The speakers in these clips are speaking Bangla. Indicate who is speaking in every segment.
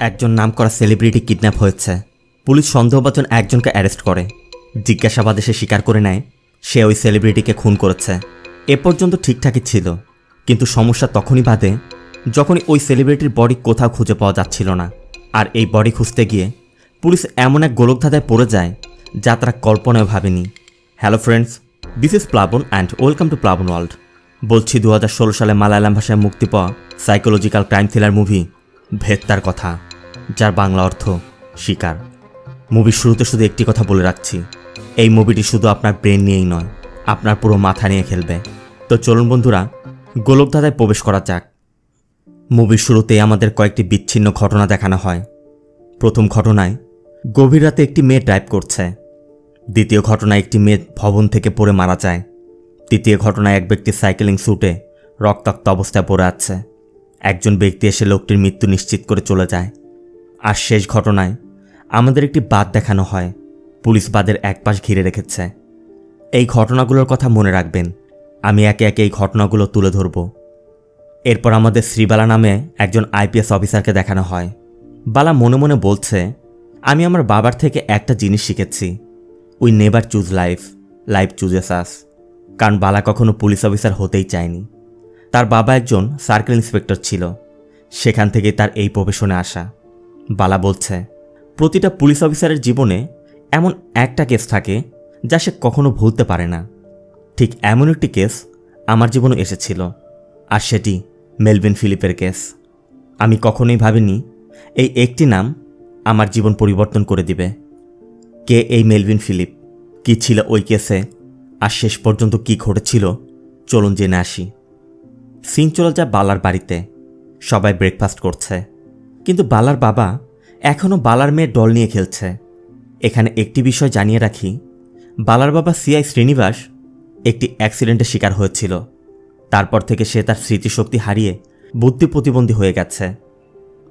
Speaker 1: একজন নামকরা সেলিব্রিটি কিডন্যাপ হয়েছে। পুলিশ সন্দেহভাজন একজনকে অ্যারেস্ট করে। জিজ্ঞাসাবাদে সে স্বীকার করে নেয় সে ওই সেলিব্রিটিকে খুন করেছে। এ পর্যন্ত ঠিকঠাকই ছিল, কিন্তু সমস্যা তখনই বাধে যখনই ওই সেলিব্রিটির বডি কোথাও খুঁজে পাওয়া যাচ্ছিল না। আর এই বডি খুঁজতে গিয়ে পুলিশ এমন এক গোলকধাঁধায় পড়ে যায় যা তারা কল্পনায় ভাবেনি। হ্যালো ফ্রেন্ডস, দিস ইজ প্লাবন অ্যান্ড ওয়েলকাম টু প্লাবন ওয়ার্ল্ড। বলছি 2016 সালে মালায়ালাম ভাষায় মুক্তি পাওয়া সাইকোলজিক্যাল ক্রাইম থ্রিলার মুভি ভেত্তার কথা, যার বাংলা অর্থ শিকার। মুভির শুরুতে শুধু একটি কথা বলে রাখছি, এই মুভিটি শুধু আপনার ব্রেন নিয়েই নয়, আপনার পুরো মাথা নিয়ে খেলবে। তো চলুন বন্ধুরা, গোলকধাঁধায় প্রবেশ করা যাক। মুভির শুরুতেই আমাদের কয়েকটি বিচ্ছিন্ন ঘটনা দেখানো হয়। প্রথম ঘটনায় গভীর রাতে একটি মেয়ে ড্রাইভ করছে। দ্বিতীয় ঘটনায় একটি মেয়ে ভবন থেকে পড়ে মারা যায়। তৃতীয় ঘটনায় এক ব্যক্তি সাইকেলিং স্যুটে রক্তাক্ত অবস্থায় পড়ে আছে। একজন ব্যক্তি এসে লোকটির মৃত্যু নিশ্চিত করে চলে যায়। আর শেষ ঘটনায় আমাদের একটি বাঁধ দেখানো হয়। পুলিশ বাঁধের এক পাশ ঘিরে রেখেছে। এই ঘটনাগুলোর কথা মনে রাখবেন, আমি একে একে এই ঘটনাগুলো তুলে ধরব। এরপর আমাদের শ্রীবালা নামে একজন আইপিএস অফিসারকে দেখানো হয়। বালা মনে মনে বলছে, আমি আমার বাবার থেকে একটা জিনিস শিখেছি, we never choose life, life chooses us. কারণ বালা কখনো পুলিশ অফিসার হতেই চায়নি। তার বাবা একজন সার্কেল ইন্সপেক্টর ছিল, সেখান থেকেই তার এই প্রফেশনে আসা। বালা বলছে, প্রতিটা পুলিশ অফিসারের জীবনে এমন একটা কেস থাকে যা সে কখনো ভুলতে পারে না। ঠিক এমন একটি কেস আমার জীবনে এসেছিল, আর সেটি মেলভিন ফিলিপের কেস। আমি কখনোই ভাবিনি এই একটি নাম আমার জীবন পরিবর্তন করে দিবে। কে এই মেলভিন ফিলিপ, কী ছিল ওই কেসে, আর শেষ পর্যন্ত কী ঘটেছিল, চলুন জেনে আসি। সিন চলে যায় বালার বাড়িতে। সবাই ব্রেকফাস্ট করছে, কিন্তু বালার বাবা এখনও বালার মেয়ের ডল নিয়ে খেলছে। এখানে একটি বিষয় জানিয়ে রাখি, বালার বাবা সিআই শ্রীনিবাস একটি অ্যাক্সিডেন্টের শিকার হয়েছিল। তারপর থেকে সে তার স্মৃতিশক্তি হারিয়ে বুদ্ধি প্রতিবন্ধী হয়ে গেছে।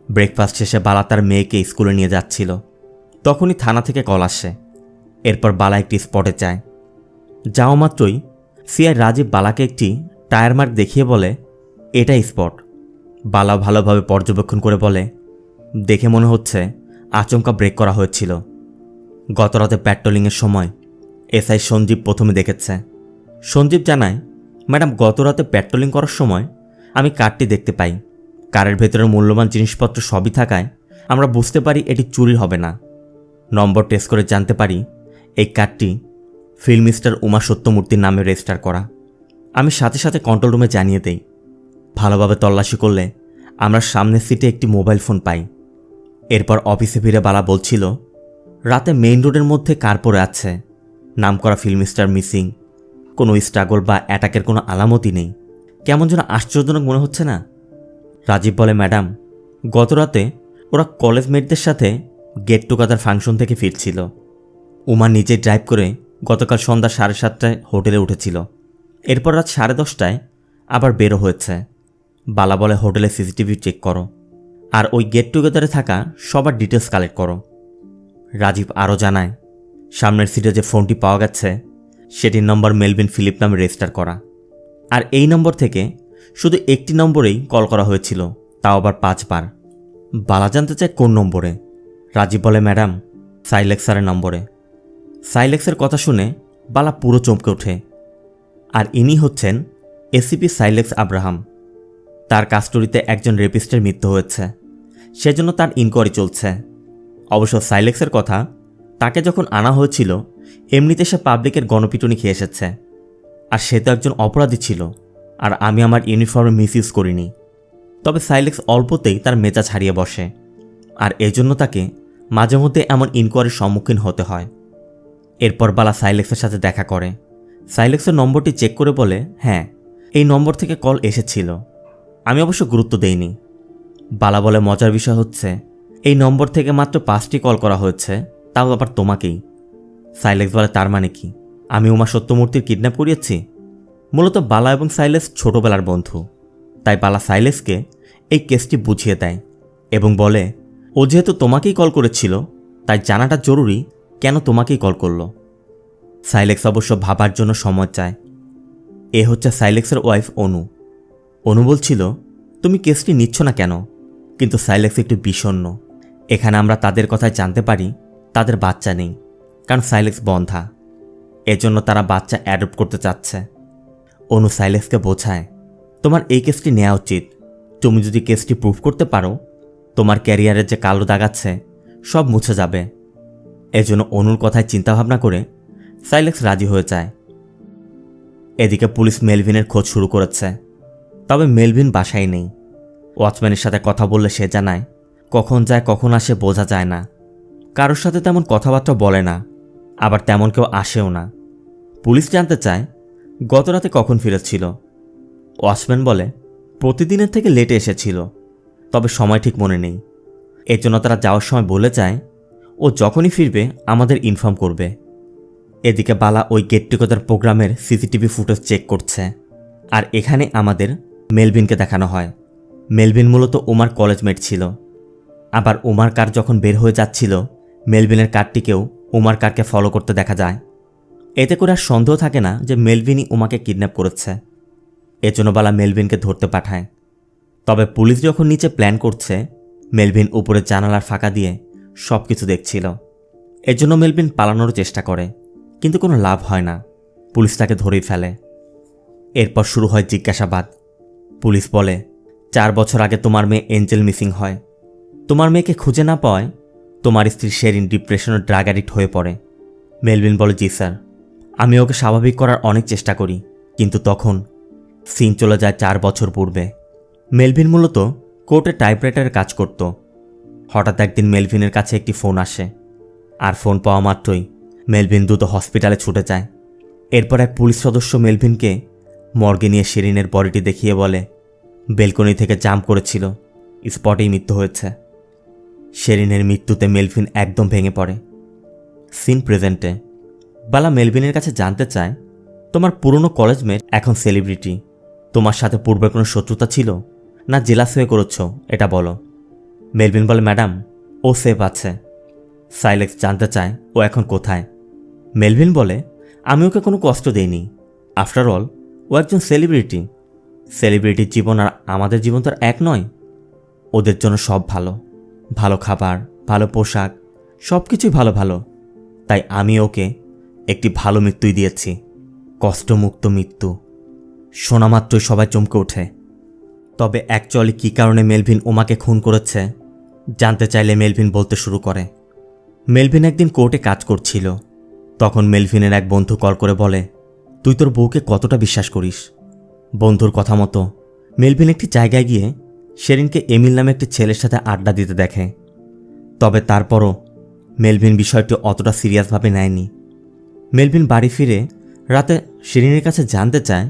Speaker 1: ব্রেকফাস্ট শেষে বালা তার মেয়েকে স্কুলে নিয়ে যাচ্ছিল, তখনই থানা থেকে কল আসে। এরপর বালা একটি স্পটে যায়। যাওয়া মাত্রই সিআই রাজীব বালাকে একটি টায়ার মার্ক দেখিয়ে বলে, এটাই স্পট। বালা ভালোভাবে পর্যবেক্ষণ করে বলে, দেখে মনে হচ্ছে আচমকা ব্রেক করা হয়েছিল। গতরাতে প্যাট্রোলিংয়ের সময় এসআই সঞ্জীব প্রথমে দেখেছে। সঞ্জীব জানায়, ম্যাডাম, গতরাতে প্যাট্রোলিং করার সময় আমি কারটি দেখতে পাই। কারের ভেতরের মূল্যবান জিনিসপত্র সবই থাকায় আমরা বুঝতে পারি এটি চুরি হবে না। নম্বর টেস্ট করে জানতে পারি এই কারটি ফিল্ম স্টার উমা সত্যমূর্তির নামে রেজিস্টার করা। আমি সাথে সাথে কন্ট্রোল রুমে জানিয়ে দেই। ভালোভাবে তল্লাশি করলে আমরা সামনের সিটে একটি মোবাইল ফোন পাই। এরপর অফিসে ফিরে বালা বলছিল, রাতে মেইন রোডের মধ্যে কার পড়ে আছে, নামকরা ফিল্ম স্টার মিসিং, কোনো স্ট্রাগল বা অ্যাটাকের কোনো আলামতই নেই। কেমন যেন আশ্চর্যজনক মনে হচ্ছে না? রাজীব বলে, ম্যাডাম, গতরাতে ওরা কলেজ মেটদের সাথে গেট টুগেদার ফাংশন থেকে ফিরছিল। উমা নিজে ড্রাইভ করে গতকাল সন্ধ্যা 7:30টায় হোটেলে উঠেছিল। এরপর রাত 10:30টায় আবার বেরো হয়েছে। বালা বলে, হোটেলে সিসিটিভি চেক করো, আর ওই গেট টুগেদারে থাকা সবার ডিটেলস কালেক্ট করো। রাজীব আরও জানায়, সামনের সিটে যে ফোনটি পাওয়া গেছে সেটির নম্বর মেলভিন ফিলিপ নামে রেজিস্টার করা, আর এই নম্বর থেকে শুধু একটি নম্বরেই কল করা হয়েছিল, তাও আবার 5 বার। বালা জানতে চায় কোন নম্বরে। রাজীব বলে, ম্যাডাম, সাইলেক্সারের নম্বরে। সাইলেক্সের কথা শুনে বালা পুরো চমকে ওঠে। আর ইনি হচ্ছেন এসিপি সাইলেক্স আব্রাহাম। তার কাস্টডিতে একজন রেপিস্টের মৃত্যু হয়েছে, সেজন্য তার ইনকোয়ারি চলছে। অবশ্য সাইলেক্সের কথা, তাকে যখন আনা হয়েছিল এমনিতে সে পাবলিকের গণপিটুনি খেয়ে এসেছে, আর সে তো একজন অপরাধী ছিল, আর আমি আমার ইউনিফর্মে মিসইউজ করিনি। তবে সাইলেক্স অল্পতেই তার মেজাজ হারিয়ে বসে, আর এজন্য তাকে মাঝে মধ্যে এমন ইনকোয়ারির সম্মুখীন হতে হয়। এরপর বালা সাইলেক্সের সাথে দেখা করে। সাইলেক্সের নম্বরটি চেক করে বলে, হ্যাঁ, এই নম্বর থেকে কল এসেছিল। আমি অবশ্য গুরুত্ব দেইনি। বালা বলে, মজার বিষয় হচ্ছে এই নম্বর থেকে মাত্র 5টি কল করা হয়েছে, তাও আবার তোমাকেই। সাইলেক্স বলে, তার মানে কি আমি উমা সত্যমূর্তির কিডন্যাপ করিয়েছি? মূলত বালা এবং সাইলেক্স ছোটবেলার বন্ধু, তাই বালা সাইলেক্সকে এই কেসটি বুঝিয়ে দেয় এবং বলে, ও যেহেতু তোমাকেই কল করেছিল তাই জানাটা জরুরি কেন তোমাকেই কল করলো। সাইলেক্স অবশ্য ভাবার জন্য সময় চায়। এ হচ্ছে সাইলেক্সের ওয়াইফ অনু। অনু বলছিল, তুমি কেসটি নিচ্ছ না কেন? কিন্তু সাইলেক্স একটু বিষণ্ণ, এখানে আমরা তাদের কথায় জানতে পারি তাদের বাচ্চা নেই, কারণ সাইলেক্স বন্ধা। এজন্য তারা বাচ্চা অ্যাডপ্ট করতে চাচ্ছে। অনু সাইলেক্সকে বোঝায়, তোমার এই কেসটি নেওয়া উচিত। তুমি যদি কেসটি প্রুভ করতে পারো, তোমার ক্যারিয়ারের যে কালো দাগ আছে সব মুছে যাবে। এজন্য অনুর কথায় চিন্তাভাবনা করে সাইলেক্স রাজি হয়ে যায়। এদিকে পুলিশ মেলভিনের খোঁজ শুরু করেছে, তবে মেলভিন বাসায় নেই। ওয়াচম্যানের সাথে কথা বললে সে জানায়, কখন যায় কখন আসে বোঝা যায় না। কারোর সাথে তেমন কথাবার্তা বলে না, আবার তেমন কেউ আসেও না। পুলিশ জানতে চায় গত রাতে কখন ফিরেছিল। ওয়াচম্যান বলে প্রতিদিনের থেকে লেটে এসেছিল, তবে সময় ঠিক মনে নেই। এর জন্য তারা যাওয়ার সময় বলে যায় ও যখনই ফিরবে আমাদের ইনফর্ম করবে। এদিকে বালা ওই গেট টুগেদার প্রোগ্রামের সিসিটিভি ফুটেজ চেক করছে, আর এখানে আমাদের মেলভিনকে দেখানো হয়। মেলভিন মূলত ওমার কলেজমেট ছিল। আবার ওমার কার যখন বের হয়ে যাচ্ছিল, মেলভিনের কারটিকেও ওমার কারকে ফলো করতে দেখা যায়। এতে করে আর সন্দেহ থাকে না যে মেলভিনই ওমাকে কিডন্যাপ করেছে। এজন্য বালা মেলভিনকে ধরতে পাঠায়। তবে পুলিশ যখন নিচে প্ল্যান করছে, মেলভিন উপরে জানালার ফাঁকা দিয়ে সব কিছু দেখছিল। এজন্য মেলভিন পালানোর চেষ্টা করে, কিন্তু কোনো লাভ হয় না। পুলিশ তাকে ধরেই ফেলে। এরপর শুরু হয় জিজ্ঞাসাবাদ। পুলিশ বলে, 4 বছর আগে তোমার মেয়ে এঞ্জেল মিসিং হয়। তোমার মেয়েকে খুঁজে না পাওয়ায় তোমার স্ত্রী শেরিন ডিপ্রেশনের ড্রাগ অ্যাডিক্ট হয়ে পড়ে। মেলভিন বলে, জি স্যার, আমি ওকে স্বাভাবিক করার অনেক চেষ্টা করি, কিন্তু তখন সিন চলে যায় 4 বছর পূর্বে। মেলভিন মূলত কোর্টে টাইপরাইটারে কাজ করত। হঠাৎ একদিন মেলভিনের কাছে একটি ফোন আসে, আর ফোন পাওয়া মাত্রই মেলভিন দ্রুত হসপিটালে ছুটে যায়। এরপর এক পুলিশ সদস্য মেলভিনকে মর্গে নিয়ে শেরিনের বডিটি দেখিয়ে বলে, বেলকনি থেকে জাম্প করেছিল, স্পটেই মৃত্যু হয়েছে। শেরিনের মৃত্যুতে মেলভিন একদম ভেঙে পড়ে। সিন প্রেজেন্টে। বালা মেলভিনের কাছে জানতে চায়, তোমার পুরনো কলেজমেট এখন সেলিব্রিটি, তোমার সাথে পূর্বে কোনো শত্রুতা ছিল না জেলাস হয়ে করেছ, এটা বলো। মেলভিন বলে, ম্যাডাম, ও সেফ আছে। সাইলেক্স জানতে চায় ও এখন কোথায়। মেলভিন বলে, আমি ওকে কোনো কষ্ট দেইনি। আফটার অল ও একজন সেলিব্রিটি। সেলিব্রিটির জীবন আর আমাদের জীবন তো আর এক নয়। ওদের জন্য সব ভালো, ভালো খাবার, ভালো পোশাক, সব কিছুই ভালো ভালো। তাই আমি ওকে একটি ভালো মৃত্যুই দিয়েছি, কষ্টমুক্ত মৃত্যু। শোনা মাত্রই সবাই চমকে ওঠে। তবে অ্যাকচুয়ালি কী কারণে মেলভিন ওমাকে খুন করেছে জানতে চাইলে মেলভিন বলতে শুরু করে, মেলভিন একদিন কোর্টে কাজ করছিল। তখন মেলভিনের এক বন্ধু কল করে বলে, তুই তোর বউকে কতটা বিশ্বাস করিস। বন্ধুর কথা মতো মেলভিন একটি জায়গায় গিয়ে শেরিনকে এমিল নামে একটি ছেলের সাথে আড্ডা দিতে দেখে। তবে তারপরও মেলভিন বিষয়টি অতটা সিরিয়াসভাবে নেয়নি। মেলভিন বাড়ি ফিরে রাতে শেরিনের কাছে জানতে চায়,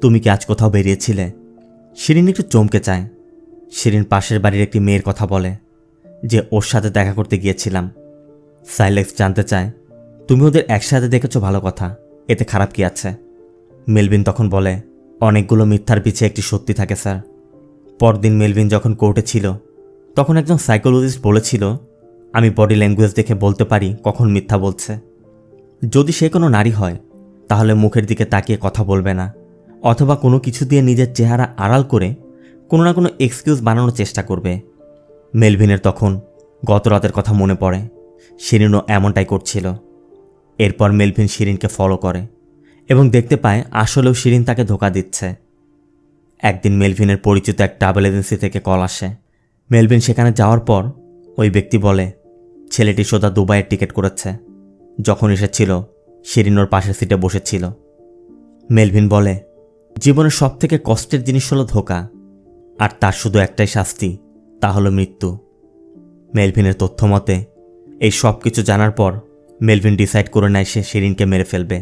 Speaker 1: তুমি কি আজ কোথাও বেরিয়েছিলে। শেরিন একটু চমকে চায়। শেরিন পাশের বাড়ির একটি মেয়ের কথা বলে যে ওর সাথে দেখা করতে গিয়েছিলাম। সাইলেক্স জানতে চায়, তুমি ওদের একসাথে দেখেছো, ভালো কথা, এতে খারাপ কি আছে। মেলভিন তখন বলে, অনেকগুলো মিথ্যার পিছে একটি সত্যি থাকে স্যার। পরদিন মেলভিন যখন কোর্টে ছিল, তখন একজন সাইকোলজিস্ট বলেছিল, আমি বডি ল্যাঙ্গুয়েজ দেখে বলতে পারি কখন মিথ্যা বলছে। যদি সে কোনো নারী হয় তাহলে মুখের দিকে তাকিয়ে কথা বলবে না, অথবা কোনো কিছু দিয়ে নিজের চেহারা আড়াল করে কোনো না কোনো এক্সকিউজ বানানোর চেষ্টা করবে। মেলভিনের তখন গত রাতের কথা মনে পড়ে, শিরিনও এমনটাই করছিল। এরপর মেলভিন শিরিনকে ফলো করে এবং দেখতে পায় আসলেও শিরিন তাকে ধোঁকা দিচ্ছে। একদিন মেলভিনের পরিচিত এক ট্রাভেল এজেন্সি থেকে কল আসে। মেলভিন সেখানে যাওয়ার পর ওই ব্যক্তি বলে, ছেলেটি সোজা দুবাইয়ের টিকিট করেছে। যখন এসেছিল শিরিন ওর পাশের সিটে বসেছিল। মেলভিন বলে, জীবনের সবথেকে কষ্টের জিনিস হলো ধোঁকা, আর তার শুধু একটাই শাস্তি, তা হলো মৃত্যু। মেলভিনের তথ্য মতে এই সব কিছু জানার পর মেলভিন ডিসাইড করে নেয় সে শিরিনকে মেরে ফেলবে।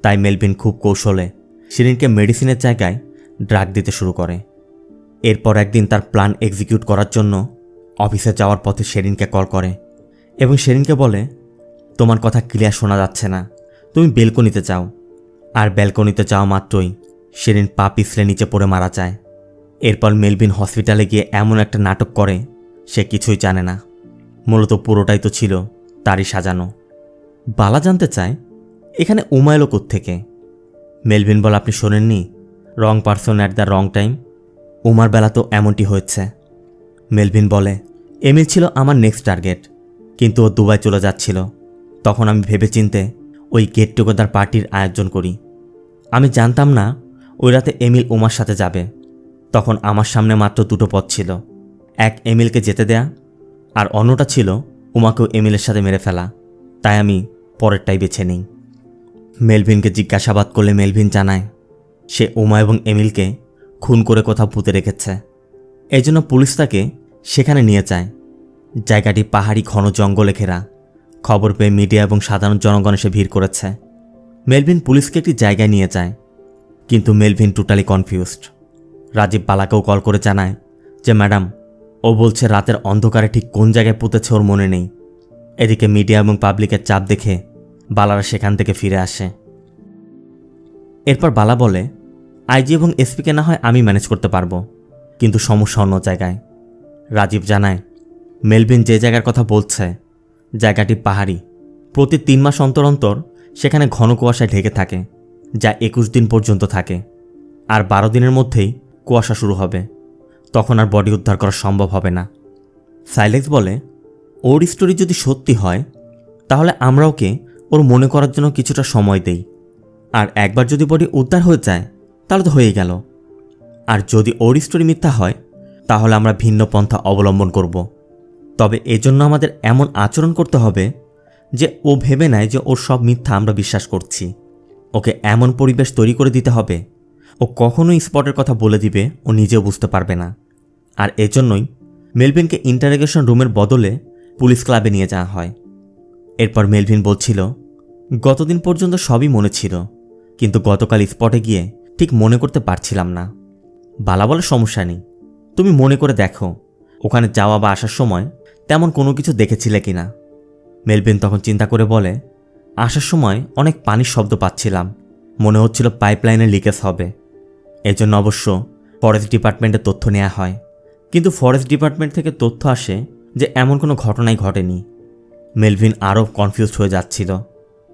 Speaker 1: তাই মেলভিন খুব কৌশলে শিরিনকে মেডিসিনের জায়গায় ড্রাগ দিতে শুরু করে। এরপর একদিন তার প্ল্যান এক্সিকিউট করার জন্য অফিসে যাওয়ার পথে শিরিনকে কল করে এবং শিরিনকে বলে, তোমার কথা ক্লিয়ার শোনা যাচ্ছে না, তুমি বেলকনিতে যাও। আর বেলকনিতে যাওয়া মাত্রই শিরিন পা পিছলে নিচে পড়ে মারা যায়। এরপর মেলভিন হসপিটালে গিয়ে এমন একটা নাটক করে সে কিছুই জানে না, মূলত পুরোটাই তো ছিল তারই সাজানো। বালা জানতে চায়, এখানে উমা এলো কোত্থেকে। মেলভিন বলে, আপনি শোনেননি, wrong person at the wrong time. উমার বেলা তো এমনটি হয়েছে। মেলভিন বলে, এমিল ছিল আমার নেক্সট টার্গেট, কিন্তু ও দুবাই চলে যাচ্ছিল। তখন আমি ভেবেচিন্তে ওই গেট টুগেদার পার্টির আয়োজন করি। আমি জানতাম না ওই রাতে এমিল উমার সাথে যাবে। তখন আমার সামনে মাত্র দুটো পথ ছিল, এক এমিলকে যেতে দেয়া, আর অন্যটা ছিল উমাকেও এমিলের সাথে মেরে ফেলা। তাই আমি পরেরটাই বেছে নিই। মেলভিনকে জিজ্ঞাসাবাদ করলে মেলভিন জানায় সে উমা এবং এমিলকে খুন করে কোথাও পুঁতে রেখেছে। এই জন্য পুলিশ তাকে সেখানে নিয়ে যায়। জায়গাটি পাহাড়ি ঘন জঙ্গলে ঘেরা। খবর পেয়ে মিডিয়া এবং সাধারণ জনগণ এসে ভিড় করেছে। মেলভিন পুলিশকে একটি জায়গায় নিয়ে যায়, কিন্তু মেলভিন টোটালি কনফিউজড। রাজীব বালাকেও কল করে জানায় যে ম্যাডাম, ও বলছে রাতের অন্ধকারে ঠিক কোন জায়গায় পুঁতেছে ওর মনে নেই। এদিকে মিডিয়া এবং পাবলিকের চাপ দেখে বালারা সেখান থেকে ফিরে আসে। এরপর বালা বলে, আইজি এবং এসপিকে না হয় আমি ম্যানেজ করতে পারবো, কিন্তু সমস্যা অন্য জায়গায়। রাজীব জানায় মেলভিন যে জায়গার কথা বলছে জায়গাটি পাহাড়ি। প্রতি 3 মাস অন্তর অন্তর সেখানে ঘন কুয়াশায় ঢেকে থাকে, যা 21 দিন পর্যন্ত থাকে। আর 12 দিনের মধ্যেই কুয়াশা শুরু হবে। তখন আর বডি উদ্ধার করা সম্ভব হবে না। সাইলেক্স বলে, ওর স্টোরি যদি সত্যি হয় তাহলে আমরা ওকে ওর মনে করার জন্য কিছুটা সময় দেই। আর একবার যদি বডি উদ্ধার হয়ে যায় তাহলে তো হয়ে গেল। আর যদি ওর স্টোরি মিথ্যা হয় তাহলে আমরা ভিন্ন পন্থা অবলম্বন করব। তবে এজন্য আমাদের এমন আচরণ করতে হবে যে ও ভেবে নেয় যে ওর সব মিথ্যা আমরা বিশ্বাস করছি। ওকে এমন পরিবেশ তৈরি করে দিতে হবে ও কখনোই স্পটের কথা বলে দিবে ও নিজেও বুঝতে পারবে না। আর এজন্যই মেলভিনকে ইন্টারোগেশন রুমের বদলে পুলিশ ক্লাবে নিয়ে যাওয়া হয়। এরপর মেলভিন বলছিল, গতদিন পর্যন্ত সবই মনে ছিল, কিন্তু গতকাল স্পটে গিয়ে ঠিক মনে করতে পারছিলাম না। বালা বলে, সমস্যা নেই, তুমি মনে করে দেখো ওখানে যাওয়া বা আসার সময় তেমন কোনো কিছু দেখেছিলে কিনা। মেলভিন তখন চিন্তা করে বলে, আসার সময় অনেক পানির শব্দ পাচ্ছিলাম, মনে হচ্ছিল পাইপলাইনের লিকেজ হবে। এজন্য অবশ্য ফরেস্ট ডিপার্টমেন্টে তথ্য নেওয়া হয়, কিন্তু ফরেস্ট ডিপার্টমেন্ট থেকে তথ্য আসে যে এমন কোনো ঘটনাই ঘটেনি। মেলভিন আরও কনফিউজড হয়ে যাচ্ছিল।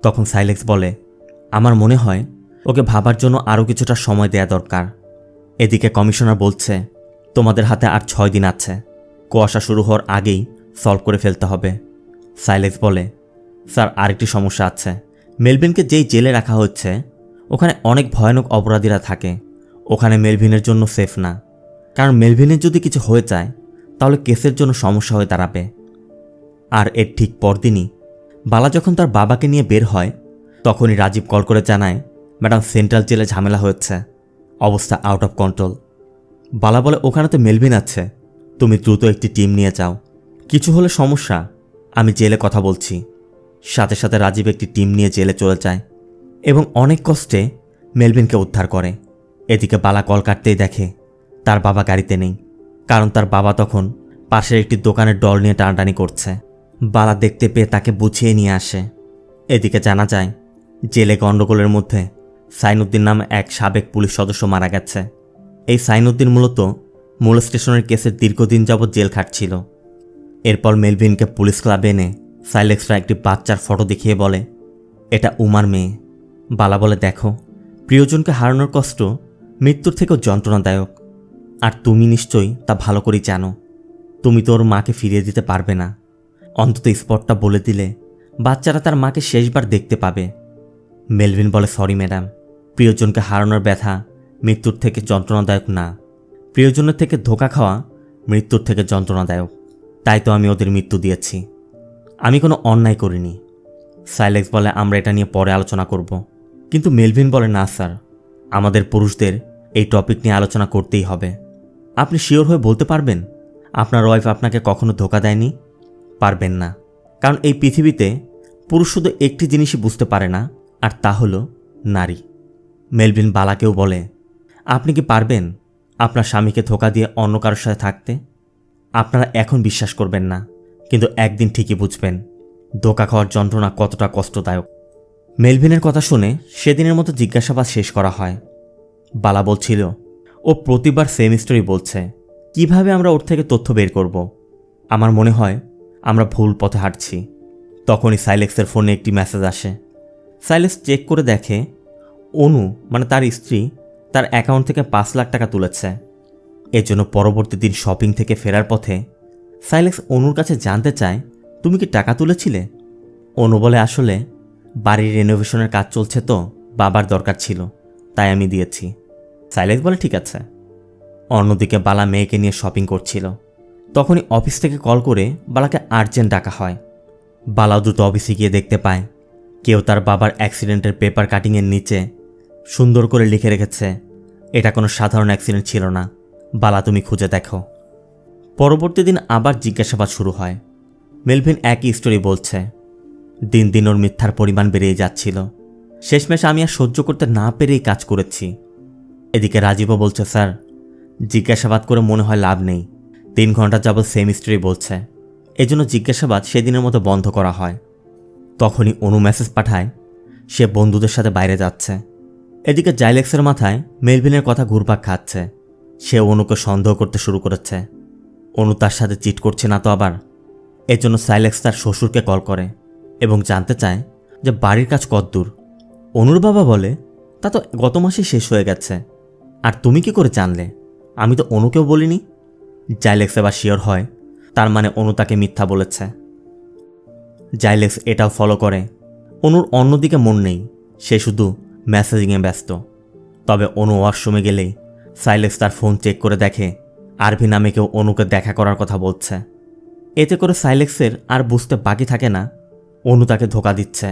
Speaker 1: তখন সাইলেক্স বলে, আমার মনে হয় ওকে ভাবার জন্য আরও কিছুটা সময় দেয়া দরকার। এদিকে কমিশনার বলছে, তোমাদের হাতে আর 6 দিন আছে, কুয়াশা শুরু হওয়ার আগেই সলভ করে ফেলতে হবে। সাইলেক্স বলে, স্যার আরেকটি সমস্যা আছে। মেলভিনকে যেই জেলে রাখা হচ্ছে ওখানে অনেক ভয়ানক অপরাধীরা থাকে। ওখানে মেলভিনের জন্য সেফ না, কারণ মেলভিনের যদি কিছু হয়ে যায় তাহলে কেসের জন্য সমস্যা হয়ে দাঁড়াবে। আর এর ঠিক পরদিনই বালা যখন তার বাবাকে নিয়ে বের হয় তখনই রাজীব কল করে জানায়, ম্যাডাম সেন্ট্রাল জেলে ঝামেলা হচ্ছে, অবস্থা আউট অফ কন্ট্রোল। বালা বলে, ওখানে তো মেলভিন আছে, তুমি দ্রুত একটি টিম নিয়ে যাও, কিছু হলে সমস্যা, আমি জেলে কথা বলছি। সাথে সাথে রাজীব একটি টিম নিয়ে জেলে চলে যায় এবং অনেক কষ্টে মেলভিনকে উদ্ধার করে। এদিকে বালা কল কাটতেই দেখে তার বাবা গাড়িতে নেই, কারণ তার বাবা তখন পাশের একটি দোকানের ডল নিয়ে টানাটানি করছে। বালা দেখতে পেয়ে তাকে বুঝিয়ে নিয়ে আসে। এদিকে জানা যায় জেলে গণ্ডগোলের মধ্যে সাইনুদ্দিন নামে এক সাবেক পুলিশ সদস্য মারা গেছে। এই সাইনুদ্দিন মূলত মূল স্টেশনের কেসের দীর্ঘদিন যাবৎ জেল খাটছিল। এরপর মেলভিনকে পুলিশ ক্লাবে এনে সাইলেক্সরা একটি বাচ্চার ফটো দেখিয়ে বলে, এটা উমার মেয়ে। বালা বলে, দেখো, প্রিয়জনকে হারানোর কষ্ট মৃত্যুর থেকেও যন্ত্রণাদায়ক, আর তুমি নিশ্চয়ই তা ভালো করেই জানো। তুমি তোর মাকে ফিরিয়ে দিতে পারবে না, অন্তত স্পটটা বলে দিলে বাচ্চারা তার মাকে শেষবার দেখতে পাবে। মেলভিন বলে, সরি ম্যাডাম, প্রিয়জনকে হারানোর ব্যথা মৃত্যুর থেকে যন্ত্রণাদায়ক না, প্রিয়জনের থেকে ধোঁকা খাওয়া মৃত্যুর থেকে যন্ত্রণাদায়ক। তাই তো আমি ওদের মৃত্যু দিয়েছি, আমি কোনো অন্যায় করিনি। সাইলেক্স বলে, আমরা এটা নিয়ে পরে আলোচনা করব। কিন্তু মেলভিন বলে, না স্যার, আমাদের পুরুষদের এই টপিক নিয়ে আলোচনা করতেই হবে। আপনি শিওর হয়ে বলতে পারবেন আপনার ওয়াইফ আপনাকে কখনো ধোঁকা দেয়নি? পারবেন না, কারণ এই পৃথিবীতে পুরুষ শুধু একটি জিনিসই বুঝতে পারে না, আর তা হলো নারী। মেলভিন বালাকেও বলে, আপনি কি পারবেন আপনার স্বামীকে ধোঁকা দিয়ে অন্য কারোর সাথে থাকতে? আপনারা এখন বিশ্বাস করবেন না, কিন্তু একদিন ঠিকই বুঝবেন ধোঁকা খাওয়ার যন্ত্রণা কতটা কষ্টদায়ক। মেলভিনের কথা শুনে সেদিনের মতো জিজ্ঞাসাবাদ শেষ করা হয়। বালা বলছিল, ও প্রতিবার সেম স্টোরি বলছে, কিভাবে আমরা ওর থেকে তথ্য বের করব? আমার মনে হয় আমরা ভুল পথে হাঁটছি। তখনই সাইলেক্সের ফোনে একটি মেসেজ আসে। সাইলেক্স চেক করে দেখে অনু, মানে তার স্ত্রী, তার অ্যাকাউন্ট থেকে 5 লাখ টাকা তুলেছে। এজন্য পরবর্তী দিন শপিং থেকে ফেরার পথে সাইলেক্স অনুর কাছে জানতে চায়, তুমি কি টাকা তুলেছিলে? অনু বলে, আসলে বাড়ির রেনোভেশনের কাজ চলছে তো বাবার দরকার ছিল, তাই আমি দিয়েছি। সাইলেক্স বলে, ঠিক আছে। অন্যদিকে বালা মেয়েকে নিয়ে শপিং করছিল। তখনই অফিস থেকে কল করে বালাকে আর্জেন্ট ডাকা হয়। বালাও দ্রুত অফিসে গিয়ে দেখতে পায় কেউ তার বাবার অ্যাক্সিডেন্টের পেপার কাটিংয়ের নিচে সুন্দর করে লিখে রেখেছে, এটা কোনো সাধারণ অ্যাক্সিডেন্ট ছিল না, বালা তুমি খুঁজে দেখো। পরবর্তী দিন আবার জিজ্ঞাসাবাদ শুরু হয়। মেলভিন একই স্টোরি বলছে। দিন দিন ওর মিথ্যার পরিমাণ বেড়েই যাচ্ছিল। শেষমেশ আমি আর সহ্য করতে না পেরেই কাজ করেছি। এদিকে রাজীবও বলছে, স্যার জিজ্ঞাসাবাদ করে মনে হয় লাভ নেই, 3 ঘন্টা যাবৎ সেম স্টোরি বলছে, এজন্য জিজ্ঞাসাবাদ সেদিনের মতো বন্ধ করা হয়। তখনই অনু মেসেজ পাঠায় সে বন্ধুদের সাথে বাইরে যাচ্ছে। এদিকে জাইলেক্সের মাথায় মেলভিনের কথা ঘুরপাক খাচ্ছে। সে অনুকে সন্দেহ করতে শুরু করেছে, অনু তার সাথে চিট করছে না তো আবার। এজন্য সাইলেক্স তার শ্বশুরকে কল করে এবং জানতে চায় যে বাড়ির কাজ কতদূর। অনুর বাবা বলে, তা তো গত মাসেই শেষ হয়ে গেছে, আর তুমি কি করে জানলে? আমি তো অনুকেও বলিনি। জাইলেক্স এবার শিওর হয়, তার মানে অনু তাকে মিথ্যা বলেছে। জাইলেক্স এটাও ফলো করে। অনুর অন্যদিকে মন নেই, সে শুধু মেসেজিংয়ে ব্যস্ত। তবে অনু ওয়াশরুমে গেলেই সাইলেক্স তার ফোন চেক করে দেখে আরভি নামে কেউ অনুকে দেখা করার কথা বলছে। এতে করে সাইলেক্সের আর বুঝতে বাকি থাকে না অনু তাকে ধোঁকা দিচ্ছে।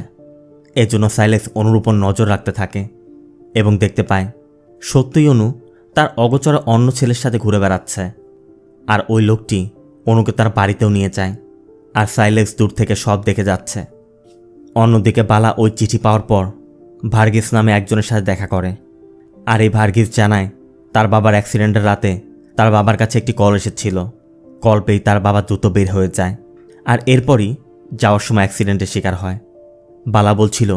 Speaker 1: এজন্য সাইলেক্স অনুর উপর নজর রাখতে থাকে এবং দেখতে পায় সত্যিই অনু তার অগোচরে অন্য ছেলের সাথে ঘুরে বেড়াচ্ছে। আর ওই লোকটি অনুকে তার বাড়িতেও নিয়ে যায়, আর সাইলেক্স দূর থেকে সব দেখে যাচ্ছে। অন্যদিকে বালা ওই চিঠি পাওয়ার পর ভার্গিস নামে একজনের সাথে দেখা করে। আর এই ভার্গিস জানায় তার বাবার অ্যাক্সিডেন্টের রাতে তার বাবার কাছে একটি কল এসেছিল। কল পেয়ে তার বাবা দ্রুত বের হয়ে যায়, আর এরপরই যাওয়ার সময় অ্যাক্সিডেন্টের শিকার হয়। বালা বলছিল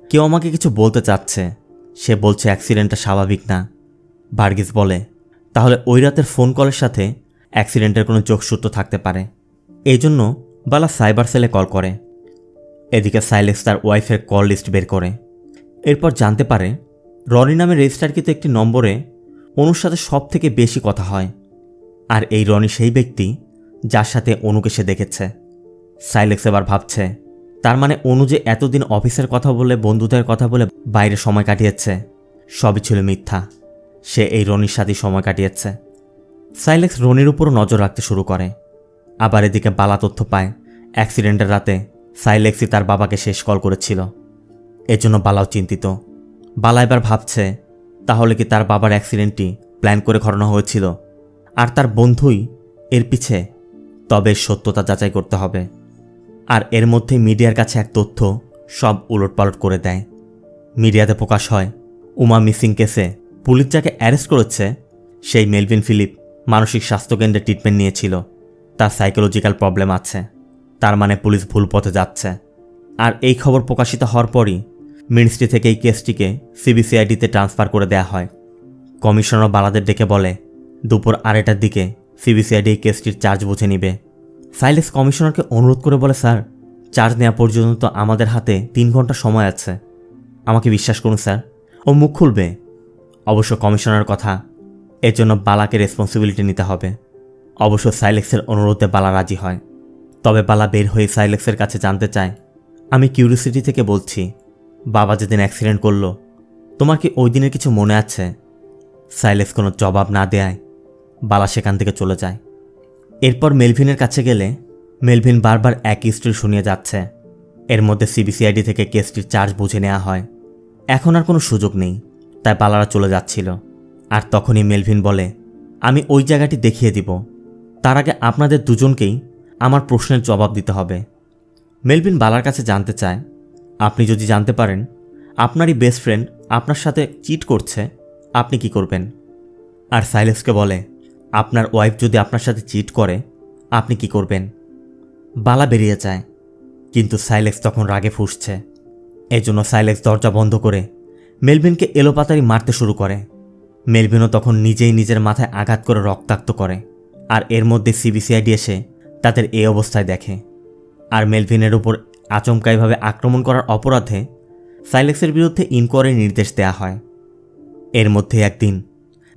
Speaker 1: কেউ আমাকে কিছু বলতে চাচ্ছে, সে বলছে অ্যাক্সিডেন্টটা স্বাভাবিক না। ভার্গিস বলে, তাহলে ওই রাতের ফোন কলের সাথে অ্যাক্সিডেন্টের কোনো যোগসূত্র থাকতে পারে। এই জন্য বালা সাইবার সেলে কল করে। এদিকে সাইলেক্স তার ওয়াইফের কল লিস্ট বের করে। এরপর জানতে পারে রনি নামে রেজিস্টারকৃত একটি নম্বরে অনুর সাথে সব থেকে বেশি কথা হয়, আর এই রনি সেই ব্যক্তি যার সাথে অনুকে সে দেখেছে। সাইলেক্স এবার ভাবছে, তার মানে অনু যে এতদিন অফিসের কথা বলে বন্ধুদের কথা বলে বাইরে সময় কাটিয়েছে, সবই ছিল মিথ্যা। সে এই রনির সাথেই সময় কাটিয়েছে। সাইলেক্স রনির উপরও নজর রাখতে শুরু করে। আবার এদিকে বালা তথ্য পায় অ্যাক্সিডেন্টের রাতে সাইলেক্সই তার বাবাকে শেষ কল করেছিল। এজন্য বালাও চিন্তিত। বালা এবার ভাবছে, তাহলে কি তার বাবার অ্যাক্সিডেন্টটি প্ল্যান করে ঘটানো হয়েছিল আর তার বন্ধুই এর পিছে? তবে সত্যতা যাচাই করতে হবে। আর এর মধ্যে মিডিয়ার কাছে এক তথ্য সব উলটপালট করে দেয়। মিডিয়াতে প্রকাশ হয় উমা মিসিং কেসে পুলিশ যাকে অ্যারেস্ট করেছে সেই মেলভিন ফিলিপ মানসিক স্বাস্থ্যকেন্দ্রে ট্রিটমেন্ট নিয়েছিল, তার সাইকোলজিক্যাল প্রবলেম আছে। তার মানে পুলিশ ভুল পথে যাচ্ছে। আর এই খবর প্রকাশিত হওয়ার পরই মিনিস্ট্রি থেকে এই কেসটিকে সিবিসিআইডিতে ট্রান্সফার করে দেওয়া হয়। কমিশনার বালাদের ডেকে বলে দুপুর 2:30টার দিকে সিবিসিআইডি এই কেসটির চার্জ বুঝে নিবে। সাইলেক্স কমিশনারকে অনুরোধ করে বলে, স্যার চার্জ নেওয়া পর্যন্ত আমাদের হাতে 3 ঘন্টা সময় আছে, আমাকে বিশ্বাস করুন স্যার, ও মুখ খুলবে। অবশ্য কমিশনার কথা, এর জন্য বালাকে রেসপন্সিবিলিটি নিতে হবে। অবশ্য সাইলেক্সের অনুরোধে বালা রাজি হয়। তবে বালা বের হয়ে সাইলেক্সের কাছে জানতে চায়, আমি কিউরিওসিটি থেকে বলছি, বাবা যেদিন অ্যাক্সিডেন্ট করলো তোমার কি ওই দিনের কিছু মনে আছে? সাইলেক্স কোনো জবাব না দেয় বালা সেখান থেকে চলে যায়। এরপর মেলভিনের কাছে গেলে মেলভিন বারবার একই স্টোরি শুনিয়ে যাচ্ছে। এর মধ্যে সিবিসিআইডি থেকে কেসটির চার্জ বুঝে নেওয়া হয়। এখন আর কোনো সুযোগ নেই, তাই বালারা চলে যাচ্ছিল। আর তখনই মেলভিন বলে, আমি ওই জায়গাটি দেখিয়ে দিব, তার আগে আপনাদের দুজনকেই আমার প্রশ্নের জবাব দিতে হবে। মেলভিন বালার কাছে জানতে চায়, আপনি যদি জানতে পারেন আপনারই বেস্ট ফ্রেন্ড আপনার সাথে চিট করছে, আপনি কি করবেন? আর সাইলেক্সকে বলে, আপনার ওয়াইফ যদি আপনার সাথে চিট করে আপনি কি করবেন? বালা বেরিয়ে যায়, কিন্তু সাইলেক্স তখন রাগে ফুঁসছে। এই জন্য সাইলেক্স দরজা বন্ধ করে মেলভিনকে এলোপাতাড়ি মারতে শুরু করে। মেলভিনও তখন নিজেই নিজের মাথায় আঘাত করে রক্তাক্ত করে। আর এর মধ্যে সিবিসিআইডি এসে তাদের এই অবস্থায় দেখে। আর মেলভিনের উপর আচমকাইভাবে আক্রমণ করার অপরাধে সাইলেক্সের বিরুদ্ধে ইনকোয়ারির নির্দেশ দেয়া হয়। এর মধ্যে একদিন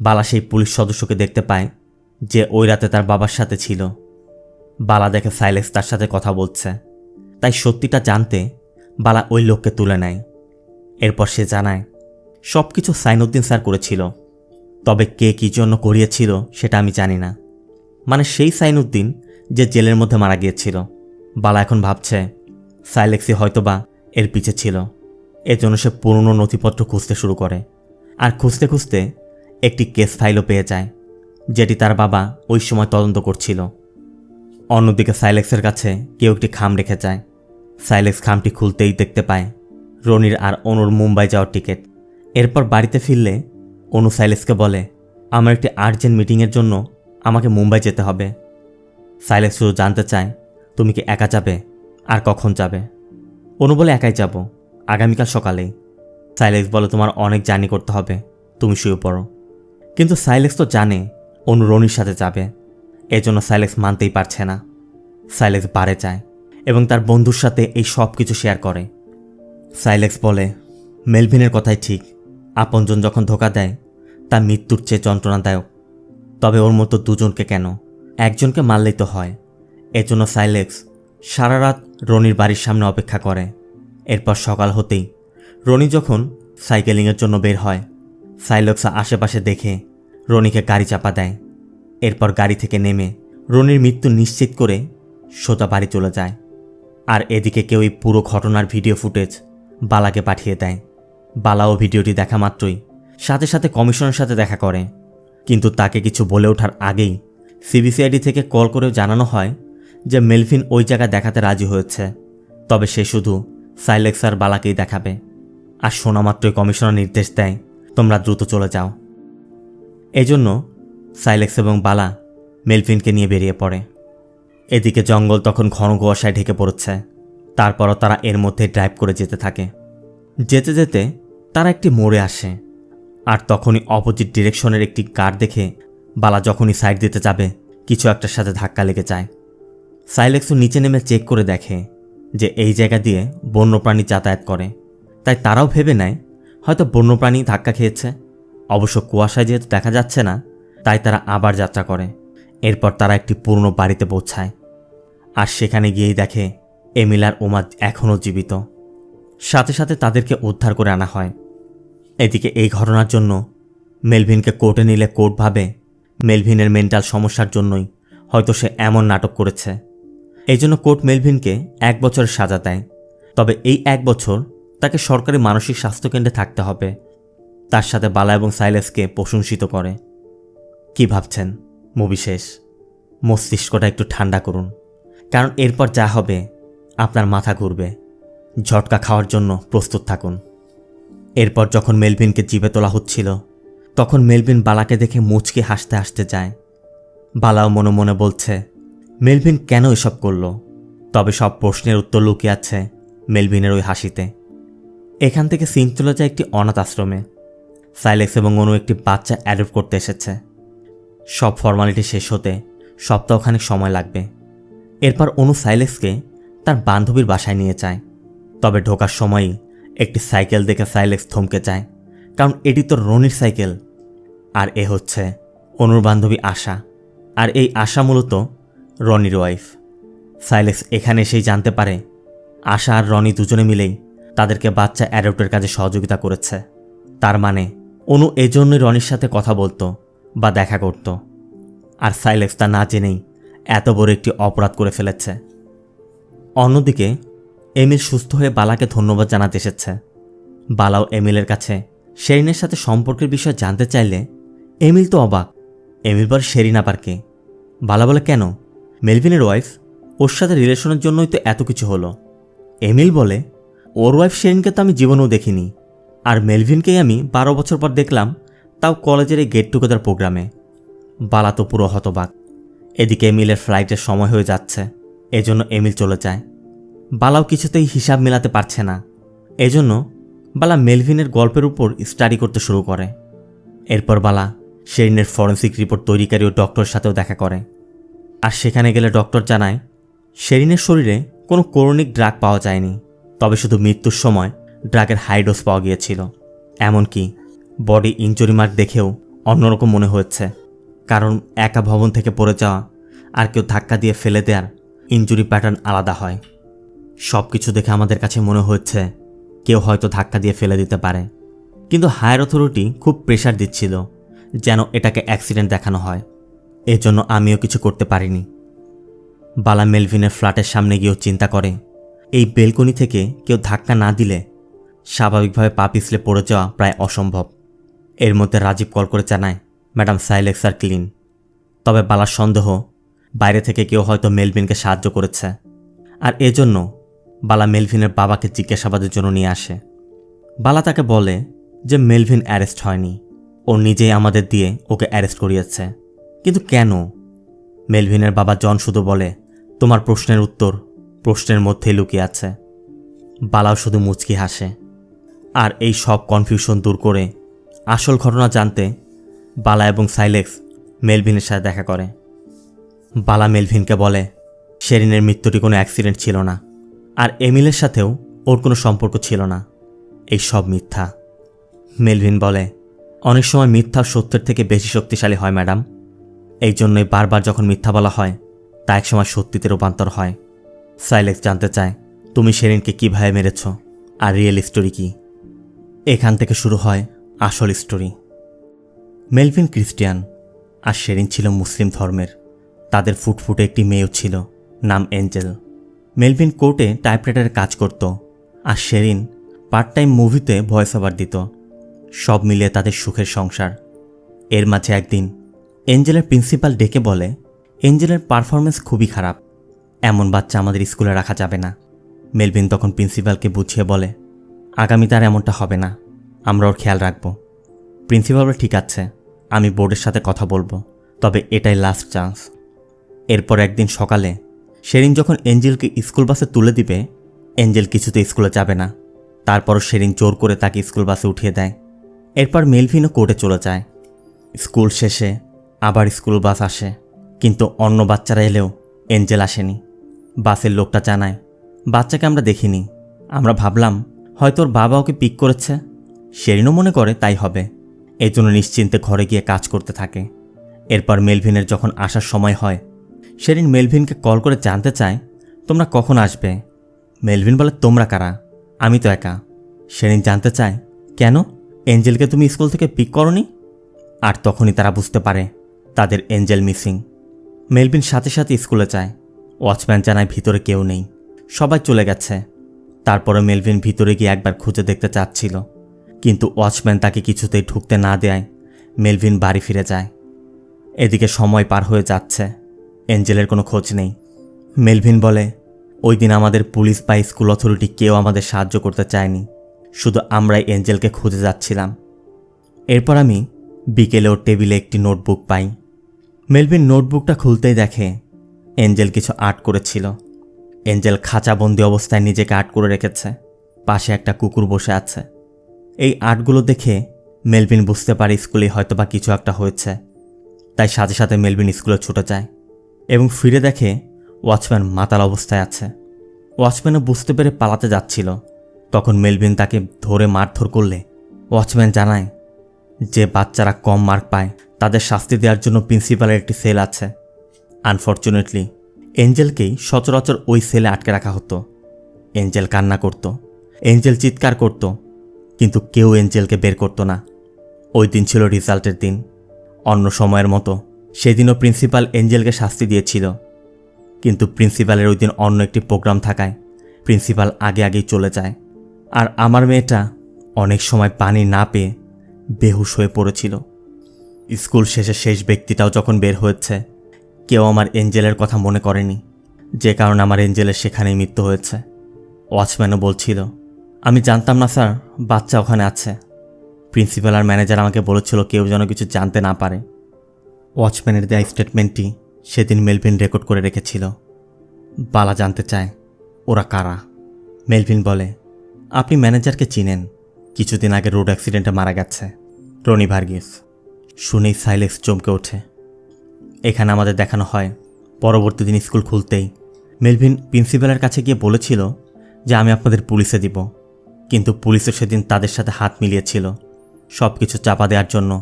Speaker 1: বালা সেই পুলিশ সদস্যকে দেখতে পায় যে ওই রাতে তার বাবার সাথে ছিল। বালা দেখে সাইলেক্স তার সাথে কথা বলছে, তাই সত্যিটা জানতে বালা ওই লোককে তুলে নেয়। এরপর সে জানায় সব কিছু সাইনুদ্দিন স্যার করেছিল, তবে কে কী জন্য করিয়েছিল সেটা আমি জানি না। মানে সেই সাইনুদ্দিন যে জেলের মধ্যে মারা গিয়েছিল। বালা এখন ভাবছে সাইলেক্সই হয়তোবা এর পিছে ছিল। এজন্য সে পুরনো নথিপত্র খুঁজতে শুরু করে, আর খুঁজতে খুঁজতে একটি কেস ফাইলও পেয়ে যায়, যেটি তার বাবা ওই সময় তদন্ত করছিল। অন্যদিকে সাইলেক্সের কাছে কেউ একটি খাম রেখে যায়। সাইলেক্স খামটি খুলতেই দেখতে পায় রনির আর অনুর মুম্বাই যাওয়ার টিকিট। এরপর বাড়িতে ফিরলে অনু সাইলেক্সকে বলে, আমার একটি আর্জেন্ট মিটিংয়ের জন্য আমাকে মুম্বাই যেতে হবে। সাইলেক্স শুধু জানতে চায় তুমি কি একা যাবে আর কখন যাবে। অনু বলে একাই যাব, আগামীকাল সকালেই। সাইলেক্স বলে তোমার অনেক জার্নি করতে হবে, তুমি শুয়ে পড়ো। কিন্তু সাইলেক্স তো জানে অনু রনির সাথে যাবে, এজন্য সাইলেক্স মানতেই পারছে না। সাইলেক্স বারে যায় এবং তার বন্ধুর সাথে এই সব কিছু শেয়ার করে। সাইলেক্স বলে মেলভিনের কথাই ঠিক, আপনজন যখন ধোকা দেয় তা মৃত্যুর চেয়ে যন্ত্রণাদায়ক। তবে ওর মতো দুজনকে কেন, একজনকে মারলেই তো হয়। এজন্য সাইলেক্স সারা রাত রনির বাড়ির সামনে অপেক্ষা করে। এরপর সকাল হতেই রনি যখন সাইকেলিংয়ের জন্য বের হয়, সাইলেক্স আশেপাশে দেখে রনিকে গাড়ি চাপা দেয়। এরপর গাড়ি থেকে নেমে রনির মৃত্যু নিশ্চিত করে সোজা বাড়ি চলে যায়। আর এদিকে কেউ এই পুরো ঘটনার ভিডিও ফুটেজ বালাকে পাঠিয়ে দেয়। বালাও ভিডিওটি দেখা মাত্রই সাথে সাথে কমিশনের সাথে দেখা করে, কিন্তু তাকে কিছু বলে ওঠার আগেই সিবিসিআইডি থেকে কল করে জানানো হয় যে মেলভিন ওই জায়গা দেখাতে রাজি হয়েছে, তবে সে শুধু সাইলেক্স আর বালাকেই দেখাবে। আর শোনা মাত্রই কমিশনার নির্দেশ দেয় তোমরা দ্রুত চলে যাও। এজন্য সাইলেক্স এবং বালা মেলভিনকে নিয়ে বেরিয়ে পড়ে। এদিকে জঙ্গল তখন ঘন কুয়াশায় ঢেকে পড়েছে। তারপরও তারা এর মধ্যে ড্রাইভ করে যেতে থাকে। যেতে যেতে তারা একটি মোড়ে আসে, আর তখনই অপোজিট ডিরেকশনের একটি কার দেখে বালা যখনই সাইড দিতে যাবে কিছু একটার সাথে ধাক্কা লেগে যায়। সাইলেক্সও নিচে নেমে চেক করে দেখে যে এই জায়গা দিয়ে বন্যপ্রাণী যাতায়াত করে, তাই তারাও ভেবে নেয় হয়তো বন্যপ্রাণী ধাক্কা খেয়েছে। অবশ্য কুয়াশায় যেহেতু দেখা যাচ্ছে না, তাই তারা আবার যাত্রা করে। এরপর তারা একটি পুরনো বাড়িতে পৌঁছায়, আর সেখানে গিয়েই দেখে এমিল আর উমা এখনও জীবিত। সাথে সাথে তাদেরকে উদ্ধার করে আনা হয়। এদিকে এই ঘটনার জন্য মেলভিনকে কোর্টে নিলে কোর্ট ভাবে মেলভিনের মেন্টাল সমস্যার জন্যই হয়তো সে এমন নাটক করেছে। এই জন্য কোর্ট মেলভিনকে 1 বছরের সাজা দেয়, তবে এই 1 বছর তাকে সরকারি মানসিক স্বাস্থ্যকেন্দ্রে থাকতে হবে। তার সাথে বালা এবং সাইলেক্সকে প্রশংসিত করে। কি ভাবছেন মুভি শেষ? মস্তিষ্কটা একটু ঠান্ডা করুন, কারণ এরপর যা হবে আপনার মাথা ঘুরবে। ঝটকা খাওয়ার জন্য প্রস্তুত থাকুন। এরপর যখন মেলভিনকে জিভে তোলা হচ্ছিল, তখন মেলভিন বালাকে দেখে মুচকি হাসতে হাসতে যায়। বালাও মনে মনে বলছে মেলভিন কেন এসব করল, তবে সব প্রশ্নের উত্তর লুকিয়ে আছে মেলভিনের ওই হাসিতে। এখান থেকে সিন চলে যায় একটি অনাথ আশ্রমে। সাইলেক্স এবং অনু একটি বাচ্চা অ্যাডপ্ট করতে এসেছে। সব ফর্মালিটি শেষ হতে সপ্তাহখানেক সময় লাগবে। এরপর অনু সাইলেক্সকে তার বান্ধবীর বাসায় নিয়ে যায়, তবে ঢোকার সময়ই একটি সাইকেল দেখে সাইলেক্স থমকে যায়, কারণ এটি তো রনির সাইকেল। আর এ হচ্ছে অনুর বান্ধবী আশা, আর এই আশা মূলত রনির ওয়াইফ। সাইলেক্স এখানে এসেই জানতে পারে আশা আর রনি দুজনে মিলেই তাদেরকে বাচ্চা অ্যাডপ্টের কাজে সহযোগিতা করেছে। তার মানে অনু এজন্যই রনির সাথে কথা বলতো বা দেখা করত, আর সাইলেক্স তা না জেনেই এত বড় একটি অপরাধ করে ফেলেছে। অন্যদিকে এমিল সুস্থ হয়ে বালাকে ধন্যবাদ জানাতে এসেছে। বালাও এমিলের কাছে শেরিনের সাথে সম্পর্কের বিষয়ে জানতে চাইলে এমিল তো অবাক। এমিল বলে শেরিন আবার কে? বালা বলে কেন, মেলভিনের ওয়াইফ, ওর সাথে রিলেশনের জন্যই তো এত কিছু হলো। এমিল বলে ওর ওয়াইফ শেরিনকে তো আমি জীবনেও দেখিনি, আর মেলভিনকেই আমি 12 বছর পর দেখলাম, তাও কলেজের এই গেট টুগেদার প্রোগ্রামে। বালা তো পুরো হতবাক। এদিকে এমিলের ফ্লাইটের সময় হয়ে যাচ্ছে, এজন্য এমিল চলে যায়। বালাও কিছুতেই হিসাব মেলাতে পারছে না, এজন্য বালা মেলভিনের গল্পের উপর স্টাডি করতে শুরু করে। এরপর বালা শেরিনের ফরেন্সিক রিপোর্ট তৈরিকারী ও ডক্টরের সাথেও দেখা করে, আর সেখানে গেলে ডক্টর জানায় শেরিনের শরীরে কোনো ক্রনিক ড্রাগ পাওয়া যায়নি, তবে শুধু মৃত্যুর সময় ড্রাগের হাই ডোজ পাওয়া গিয়েছিল। এমনকি বডি ইনজুরি মার্ক দেখেও অন্যরকম মনে হচ্ছে, কারণ একা ভবন থেকে পড়ে যাওয়া আর কেউ ধাক্কা দিয়ে ফেলে দেওয়ার ইনজুরি প্যাটার্ন আলাদা হয়। সব কিছু দেখে আমাদের কাছে মনে হচ্ছে কেউ হয়তো ধাক্কা দিয়ে ফেলে দিতে পারে, কিন্তু হায়ার অথরিটি খুব প্রেশার দিচ্ছিল যেন এটাকে অ্যাক্সিডেন্ট দেখানো হয়। এজন্য আমিও কিছু করতে পারিনি। বালা মেলভিনের ফ্ল্যাটের সামনে গিয়েও চিন্তা করে এই বেলকনি থেকে কেউ ধাক্কা না দিলে স্বাভাবিকভাবে পা পিছলে পড়ে যাওয়া প্রায় অসম্ভব। এর মধ্যে রাজীব কল করে জানায় ম্যাডাম সাইলেক্স আর ক্লিন। তবে বালার সন্দেহ বাইরে থেকে কেউ হয়তো মেলভিনকে সাহায্য করেছে, আর এজন্য বালা মেলভিনের বাবাকে জিজ্ঞাসাবাদের জন্য নিয়ে আসে। বালা তাকে বলে যে মেলভিন অ্যারেস্ট হয়নি, ও নিজেই আমাদের দিয়ে ওকে অ্যারেস্ট করিয়েছে। কিন্তু কেন? মেলভিনের বাবা জন শুধু বলে তোমার প্রশ্নের উত্তর প্রশ্নের মধ্যেই লুকিয়ে আছে। বালাও শুধু মুচকি হাসে। আর এই সব কনফিউশন দূর করে আসল ঘটনা জানতে বালা এবং সাইলেক্স মেলভিনের সাথে দেখা করে। বালা মেলভিনকে বলে শেরিনের মৃত্যুটি কোনো অ্যাক্সিডেন্ট ছিল না, আর এমিলের সাথেও ওর কোনো সম্পর্ক ছিল না, এই সব মিথ্যা। মেলভিন বলে অনেক সময় মিথ্যা সত্যের থেকে বেশি শক্তিশালী হয় ম্যাডাম, এই জন্যই বারবার যখন মিথ্যা বলা হয় তা একসময় সত্যিতে রূপান্তর হয়। সাইলেক্স জানতে চায় তুমি শেরিনকে কীভাবে মেরেছ আর রিয়েল স্টোরি কি। এখান থেকে শুরু হয় আসল স্টোরি। মেলভিন খ্রিস্টিয়ান আর শেরিন ছিল মুসলিম ধর্মের। তাদের ফুটফুটে একটি মেয়েও ছিল, নাম এঞ্জেল। মেলভিন কোর্টে টাইপরাইটারে কাজ করত, আর শেরিন পার্ট টাইম মুভিতে ভয়েস ওভার দিত। সব মিলিয়ে তাদের সুখের সংসার। এর মাঝে একদিন এঞ্জেলের প্রিন্সিপাল ডেকে বলে এঞ্জেলের পারফরমেন্স খুবই খারাপ, এমন বাচ্চা আমাদের স্কুলে রাখা যাবে না। মেলভিন তখন প্রিন্সিপালকে বুঝিয়ে বলে আগামীতে আর এমনটা হবে না, আমরা ওর খেয়াল রাখব। প্রিন্সিপাল বলে ঠিক আছে, আমি বোর্ডের সাথে কথা বলবো, তবে এটাই লাস্ট চান্স। এরপর একদিন সকালে শেরিন যখন এঞ্জেলকে স্কুল বাসে তুলে দিবে, এঞ্জেল কিছুতে স্কুলে যাবে না। তারপরও শেরিন জোর করে তাকে স্কুল বাসে উঠিয়ে দেয়। এরপর মেলভিনও কোর্টে চলে যায়। স্কুল শেষে আবার স্কুল বাস আসে, কিন্তু অন্য বাচ্চারা এলেও এঞ্জেল আসেনি। বাসের লোকটা জানায় বাচ্চাকে আমরা দেখিনি, আমরা ভাবলাম হয়তো ওর বাবা ওকে পিক করেছে। শেরিনও মনে করে তাই হবে, এই জন্য নিশ্চিন্তে ঘরে গিয়ে কাজ করতে থাকে। এরপর মেলভিনের যখন আসার সময় হয়, শেরিন মেলভিনকে কল করে জানতে চায় তোমরা কখন আসবে। মেলভিন বলে তোমরা কারা, আমি তো একা। শেরিন জানতে চায় কেন, এঞ্জেলকে তুমি স্কুল থেকে পিক করনি? আর তখনই তারা বুঝতে পারে তাদের এঞ্জেল মিসিং। মেলভিন সাথে সাথে স্কুলে যায়। ওয়াচম্যান জানায় ভিতরে কেউ নেই, সবাই চলে গেছে। তারপরে মেলভিন ভিতরে গিয়ে একবার খুঁজে দেখতে চাচ্ছিল, কিন্তু ওয়াচম্যান তাকে কিছুতেই ঢুকতে না দেয় মেলভিন বাড়ি ফিরে যায়। এদিকে সময় পার হয়ে যাচ্ছে, এঞ্জেলের কোনো খোঁজ নেই। মেলভিন বলে ওই দিন আমাদের পুলিশ বা স্কুল অথরিটি কেউ আমাদের সাহায্য করতে চায়নি, শুধু আমরাই এঞ্জেলকে খুঁজে যাচ্ছিলাম। এরপর আমি বিকেলে ওর টেবিলে একটি নোটবুক পাই। মেলভিন নোটবুকটা খুলতেই দেখে এঞ্জেল কিছু আর্ট করেছিল। এঞ্জেল খাঁচাবন্দি অবস্থায় নিজেকে আর্ট করে রেখেছে, পাশে একটা কুকুর বসে আছে। এই আর্টগুলো দেখে মেলভিন বুঝতে পারে স্কুলে হয়তোবা কিছু একটা হয়েছে। তাই সাথে সাথে মেলভিন স্কুলে ছুটে যায় এবং ফিরে দেখে ওয়াচম্যান মাতাল অবস্থায় আছে। ওয়াচম্যানও বুঝতে পেরে পালাতে যাচ্ছিল, তখন মেলভিন তাকে ধরে মারধর করলে ওয়াচম্যান জানায় যে বাচ্চারা কম মার্ক পায় তাদের শাস্তি দেওয়ার জন্য প্রিন্সিপালের একটি সেল আছে। আনফর্চুনেটলি এঞ্জেলকেই সচরাচর ওই সেলে আটকে রাখা হতো। এঞ্জেল কান্না করত, এঞ্জেল চিৎকার করত, কিন্তু কেউ এঞ্জেলকে বের করত না। ওই দিন ছিল রেজাল্টের দিন। অন্য সময়ের মতো সেদিনও প্রিন্সিপাল এঞ্জেলকে শাস্তি দিয়েছিল, কিন্তু প্রিন্সিপালের ওই দিন অন্য একটি প্রোগ্রাম থাকায় প্রিন্সিপাল আগেই চলে যায়। আর আমার মেয়েটা অনেক সময় পানি না পেয়ে বেহুশ হয়ে পড়েছিল। স্কুল শেষে শেষ ব্যক্তিটাও যখন বের হয়েছে, কেউ আমার এঞ্জেলের কথা মনে করেনি, যে কারণে আমার এঞ্জেলের সেখানেই মৃত্যু হয়েছে। ওয়াচম্যানও বলছিল আমি জানতাম না স্যার বাচ্চা ওখানে আছে। প্রিন্সিপাল আর ম্যানেজার আমাকে বলেছিল কেউ যেন কিছু জানতে না পারে। ওয়াচম্যানের দেয়া স্টেটমেন্টটি সেদিন মেলভিন রেকর্ড করে রেখেছিল। বালা জানতে চায় ওরা কারা। মেলভিন বলে আপনি ম্যানেজারকে চিনেন, কিছুদিন আগে রোড অ্যাক্সিডেন্টে মারা গেছে, রনি ভার্গিস। শুনেই সাইলেক্স চমকে ওঠে। এখানে আমাদের দেখানো হয় পরবর্তী দিন স্কুল খুলতেই মেলভিন প্রিন্সিপালের কাছে গিয়ে বলেছিল যে আমি আপনাদের পুলিশে দিব, কিন্তু পুলিশও সেদিন তাদের সাথে হাত মিলিয়েছিল সব কিছু চাপা দেওয়ার জন্য।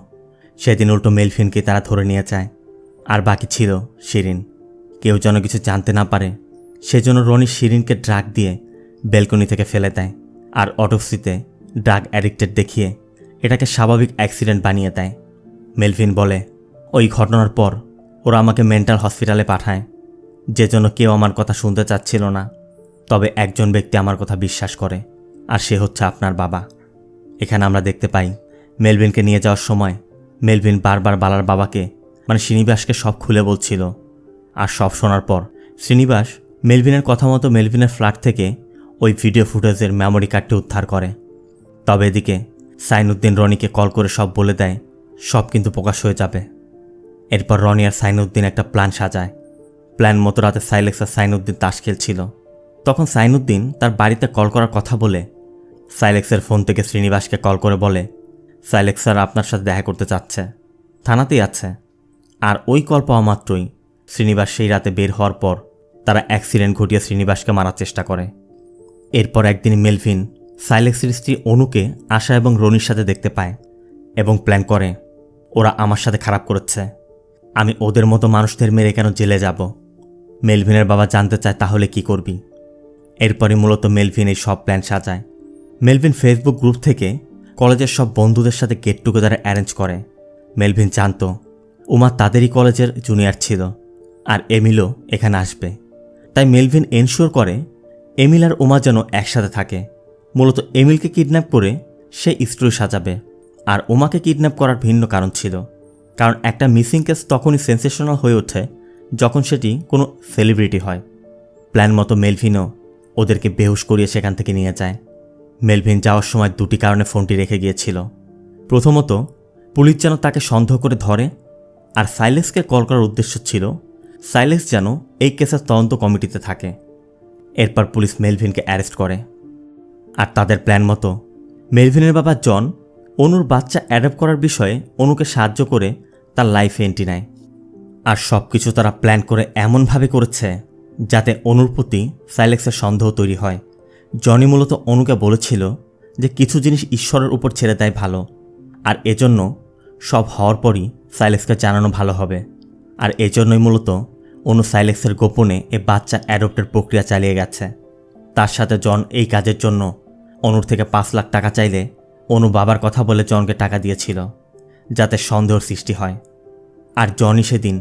Speaker 1: সেদিন উল্টো মেলভিনকে তারা ধরে নিয়ে যায়, আর বাকি ছিল শিরিন। কেউ যেন কিছু জানতে না পারে সেজন্য রনি শিরিনকে ড্রাগ দিয়ে ব্যালকনি থেকে ফেলে দেয় আর অটোপসিতে ড্রাগ অ্যাডিক্টেড দেখিয়ে এটাকে স্বাভাবিক অ্যাক্সিডেন্ট বানিয়ে দেয়। মেলভিন বলে, ওই ঘটনার পর ওরা আমাকে মেন্টাল হসপিটালে পাঠায়, যে জন্য কেউ আমার কথা শুনতে চাচ্ছিল না। তবে একজন ব্যক্তি আমার কথা বিশ্বাস করে, আর সে হচ্ছে আপনার বাবা। এখানে আমরা দেখতে পাই মেলভিনকে নিয়ে যাওয়ার সময় মেলভিন বারবার বালার বাবাকে মানে শ্রীনিবাসকে সব খুলে বলছিল। আর সব শোনার পর শ্রীনিবাস মেলভিনের কথা মতো মেলভিনের ফ্ল্যাট থেকে ওই ভিডিও ফুটেজের মেমোরি কার্ডটি উদ্ধার করে। তবে এদিকে সাইনুদ্দিন রনিকে কল করে সব বলে দেয় সব কিন্তু প্রকাশ হয়ে যাবে। এরপর রনি আর সাইনুদ্দিন একটা প্ল্যান সাজায়। প্ল্যান মতো রাতে সাইলেক্স আর সাইনুদ্দিন তাস খেলছিল। তখন সাইনুদ্দিন তার বাড়িতে কল করার কথা বলে সাইলেক্সের ফোন থেকে শ্রীনিবাসকে কল করে বলে, সাইলেক্স স্যার আপনার সাথে দেখা করতে চাচ্ছে, থানাতেই আছে। আর ওই কল পাওয়া মাত্রই শ্রীনিবাস সেই রাতে বের হওয়ার পর তারা অ্যাক্সিডেন্ট ঘটিয়ে শ্রীনিবাসকে মারার চেষ্টা করে। এরপর একদিন মেলভিন সাইলেক্সের স্ত্রী অনুকে আশা এবং রনির সাথে দেখতে পায় এবং প্ল্যান করে, ওরা আমার সাথে খারাপ করেছে, আমি ওদের মতো মানুষদের মেরে কেন জেলে যাব। মেলভিনের বাবা জানতে চায় তাহলে কি করবি। এরপরই মূলত মেলভিন এই সব প্ল্যান সাজায়। মেলভিন ফেসবুক গ্রুপ থেকে কলেজের সব বন্ধুদের সাথে গেট টুগেদার অ্যারেঞ্জ করে। মেলভিন জানত উমা তাদেরই কলেজের জুনিয়র ছিল আর এমিলও এখানে আসবে। তাই মেলভিন এনশিওর করে এমিল আর উমা যেন একসাথে থাকে। মূলত এমিলকে কিডন্যাপ করে সে স্টোরি সাজাবে, আর উমাকে কিডন্যাপ করার ভিন্ন কারণ ছিল, কারণ একটা মিসিং কেস তখনই সেন্সেশনাল হয়ে ওঠে যখন সেটি কোনো সেলিব্রিটি হয়। প্ল্যান মতো মেলভিনও ওদেরকে বেহুশ করিয়ে সেখান থেকে নিয়ে যায়। মেলভিন যাওয়ার সময় দুটি কারণে ফোনটি রেখে গিয়েছিল। প্রথমত, পুলিশ যেন তাকে সন্দেহ করে ধরে, আর সাইলেক্সকে কল করার উদ্দেশ্য ছিল সাইলেক্স যেন এই কেসের তদন্ত কমিটিতে থাকে। এরপর পুলিশ মেলভিনকে অ্যারেস্ট করে। আর তাদের প্ল্যান মতো মেলভিনের বাবা জন অনুর বাচ্চা অ্যাডপ্ট করার বিষয়ে অনুকে সাহায্য করে তার লাইফে এন্ট্রি নেয়। আর সব কিছু তারা প্ল্যান করে এমনভাবে করেছে যাতে অনুর প্রতি সাইলেক্সের সন্দেহ তৈরি হয়। জনি মূলত অনুকে বলেছিল যে কিছু জিনিস ঈশ্বরের উপর ছেড়ে দেয় ভালো, আর এজন্য সব হওয়ার পরই সাইলেক্সকে জানানো ভালো হবে। আর এজন্যই মূলত অনু সাইলেক্সের গোপনে এ বাচ্চা অ্যাডপ্টের প্রক্রিয়া চালিয়ে গেছে। তার সাথে জন এই কাজের জন্য অনুর থেকে 5 লাখ টাকা চাইলে অনু বাবার কথা বলে জনকে টাকা দিয়েছিল যাতে সন্দেহের সৃষ্টি হয়। আর জনই সেদিন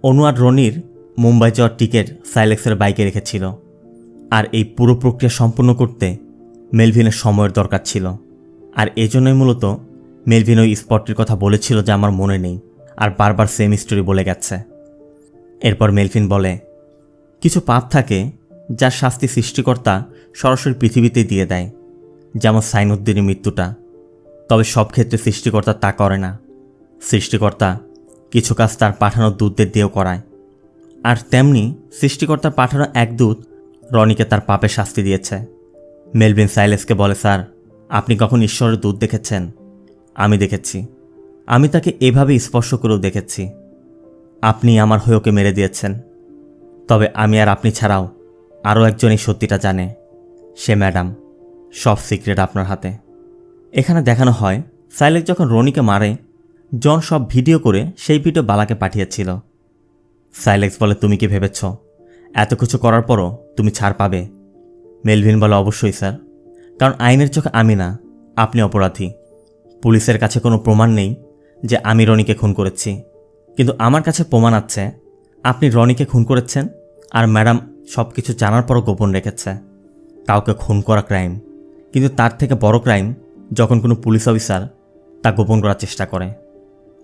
Speaker 1: অনু আর রনির মুম্বাই যাওয়ার টিকিট সাইলেক্সের বাইকে রেখেছিল। আর এই পুরো প্রক্রিয়া সম্পূর্ণ করতে মেলভিনের সময়ের দরকার ছিল। আর এজন্যই মূলত মেলভিন ওই স্পটটির কথা বলেছিল যে আমার মনে নেই, আর বারবার সেম স্টোরি বলে গেছে। এরপর মেলভিন বলে, কিছু পাপ থাকে যার শাস্তি সৃষ্টিকর্তা সরাসরি পৃথিবীতেই দিয়ে দেয়, যেমন সাইনুদ্দিনের মৃত্যুটা। তবে সব ক্ষেত্রে সৃষ্টিকর্তা তা করে না। সৃষ্টিকর্তা কিছু কাজ তার পাঠানো দূতদের দিয়েও করায়। আর তেমনি সৃষ্টিকর্তার পাঠানো এক দূত রনিকে তার পাপের শাস্তি দিয়েছে। মেলভিন সাইলেক্সকে বলে, স্যার আপনি কখন ঈশ্বরের দূত দেখেছেন? আমি দেখেছি, আমি তাকে এভাবে স্পর্শ করেও দেখেছি। আপনি আমার হয়ে ওকে মেরে দিয়েছেন। তবে আমি আর আপনি ছাড়াও আরও একজন এই সত্যিটা জানে, সে ম্যাডাম। সব সিক্রেট আপনার হাতে। এখানে দেখানো হয় সাইলেক্স যখন রনিকে মারে জন সব ভিডিও করে সেই ভিডিও বালাকে পাঠিয়েছিল। সাইলেক্স বলে, তুমি কি ভেবেছ এত কিছু করার পরও তুমি ছাড় পাবে? মেলভিন বলে, অবশ্যই স্যার, কারণ আইনের চোখে আমি না, আপনি অপরাধী। পুলিশের কাছে কোনো প্রমাণ নেই যে আমি রনিকে খুন করেছি, কিন্তু আমার কাছে প্রমাণ আছে আপনি রনিকে খুন করেছেন, আর ম্যাডাম সব কিছু জানার পরও গোপন রেখেছে। কাউকে খুন করা ক্রাইম, কিন্তু তার থেকে বড় ক্রাইম যখন কোনো পুলিশ অফিসার তা গোপন করার চেষ্টা করে।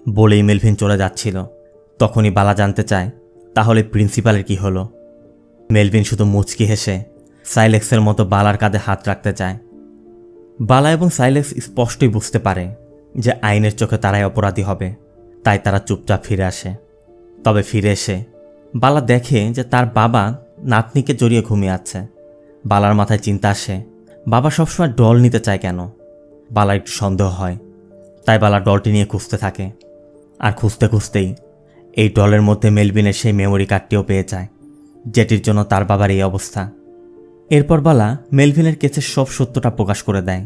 Speaker 1: বলেই মেলভিন চলে যাচ্ছিল, তখনই বালা জানতে চায় তাহলে প্রিন্সিপালের কি হলো। মেলভিন শুধু মুচকি হেসে সাইলেক্সের মতো বালার কাঁধে হাত রাখতে চায়। বালা এবং সাইলেক্স স্পষ্টই বুঝতে পারে যে আইনের চোখে তারাই অপরাধী হবে, তাই তারা চুপচাপ ফিরে আসে। তবে ফিরে এসে বালা দেখে যে তার বাবা নাতনিকে জড়িয়ে ঘুমিয়ে আছে। বালার মাথায় চিন্তা আসে, বাবা সবসময় ডল নিতে চায় কেন? বালার একটু সন্দেহ হয়, তাই বালা ডলটি নিয়ে খুঁজতে থাকে। আর খুঁজতে খুঁজতেই এই ডলের মধ্যে মেলভিনের সেই মেমোরি কার্ডটিও পেয়ে যায়, যেটির জন্য তার বাবার এই অবস্থা। এরপর বালা মেলভিনের কেসের সব সত্যটা প্রকাশ করে দেয়।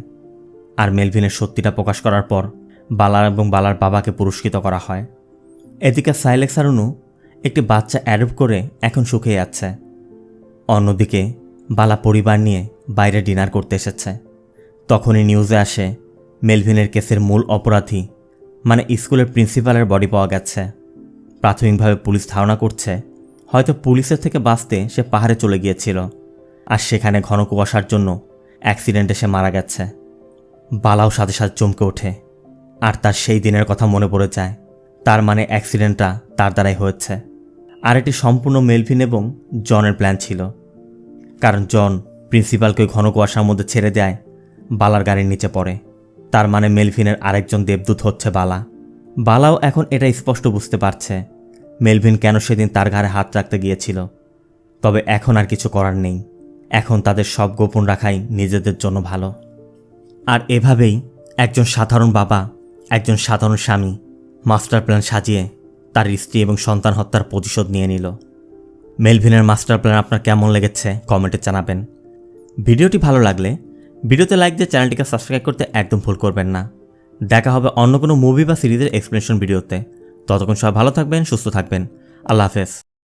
Speaker 1: আর মেলভিনের সত্যিটা প্রকাশ করার পর বালা এবং বালার বাবাকে পুরস্কৃত করা হয়। এদিকে সাইলেক্স আর অনু একটি বাচ্চা অ্যাডপ্ট করে এখন সুখে যাচ্ছে। অন্যদিকে বালা পরিবার নিয়ে বাইরে ডিনার করতে এসেছে। তখনই নিউজে আসে মেলভিনের কেসের মূল অপরাধী মানে স্কুলের প্রিন্সিপালের বডি পাওয়া গেছে। প্রাথমিকভাবে পুলিশ ধারণা করছে হয়তো পুলিশের থেকে বাঁচতে সে পাহাড়ে চলে গিয়েছিল, আর সেখানে ঘন কুয়াশার জন্য অ্যাক্সিডেন্টে সে মারা গেছে। বালাও সাথে সাথে চমকে ওঠে, আর তার সেই দিনের কথা মনে পড়ে যায়। তার মানে অ্যাক্সিডেন্টটা তার দ্বারাই হয়েছে, আর এটি সম্পূর্ণ মেলভিন এবং জনের প্ল্যান ছিল। কারণ জন প্রিন্সিপালকে ঘন কুয়াশার মধ্যে ছেড়ে দেয়, বালার গাড়ির নিচে পড়ে। তার মানে মেলভিনের আরেকজন দেবদূত হচ্ছে বালা। বালাও এখন এটা স্পষ্ট বুঝতে পারছে মেলভিন কেন সেদিন তার ঘাড়ে হাত রাখতে গিয়েছিল। তবে এখন আর কিছু করার নেই, এখন তাদের সব গোপন রাখাই নিজেদের জন্য ভালো। আর এভাবেই একজন সাধারণ বাবা, একজন সাধারণ স্বামী মাস্টার প্ল্যান সাজিয়ে তার স্ত্রী এবং সন্তান হত্যার প্রতিশোধ নিয়ে নিল। মেলভিনের মাস্টার প্ল্যান আপনার কেমন লেগেছে কমেন্টে জানাবেন। ভিডিওটি ভালো লাগলে ভিডিওতে লাইক দিয়ে চ্যানেলটিকে সাবস্ক্রাইব করতে একদম ভুল করবেন না। দেখা হবে অন্য কোনো মুভি বা সিরিজের এক্সপ্লেনেশন ভিডিওতে। ততক্ষণ সবাই ভালো থাকবেন, সুস্থ থাকবেন। আল্লাহ হাফেজ।